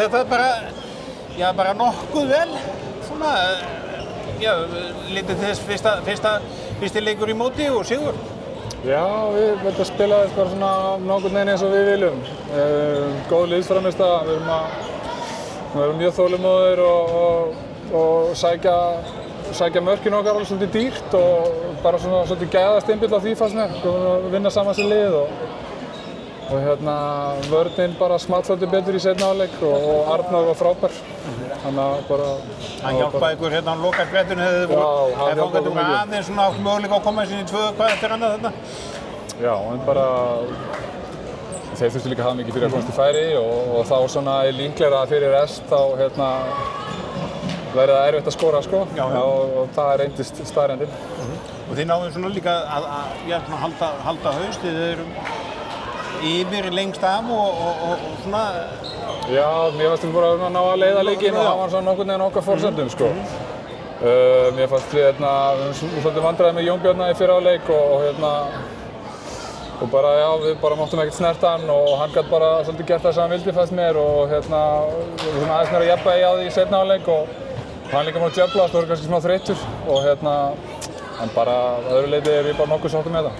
Þetta bara nokkuð vel, svona, litið þess fyrsti leikur í móti og sigur. Já, við veitum að spila þess bara svona nokkurn veginn eins og við viljum. Góð liðsframmistaða, við erum mjög þolinmóðir og sækja mörkin okkar alveg svolítið dýrt og bara svona svolítið gæðastimpill á því fannst mér. Við vinna saman sem lið og vörnin bara small svolítið betur í seinni hálfleik og Arnar var frábær. Þannig að bara... Hann hjálpaði ykkur hérna á lokasprettinu hefði fókað aðeins svona átt möguleika að koma sinni í 2 hvað eftir annað þarna? Já, en bara... Þeir þurftu líka að hafa mikið fyrir að komast í færi og þá svona líklegra fyrir rest þá verði það erfitt að skora sko. Og það reyndist staðreyndin. Og þið náðu svona líka að halda haust, þið erum yfir lengst af og svona... Já, mér fannst við bara að ná að leiða leikinn og það var svona nokkurn veginn okkar forsendum sko. Mér fannst við svolítið vandræði með Jón Bjarna í fyrra hálfleik og bara já, við bara máttum ekkert snerta hann og hann gat bara svolítið gert það sem hann vildi fannst mér og við svona aðeins meira jafnvægi á því í seinni hálfleik og hann líka múið að djöflast og voru kannski smá þreyttur og en bara að öðru leyti er ég bara nokkuð sáttur með það.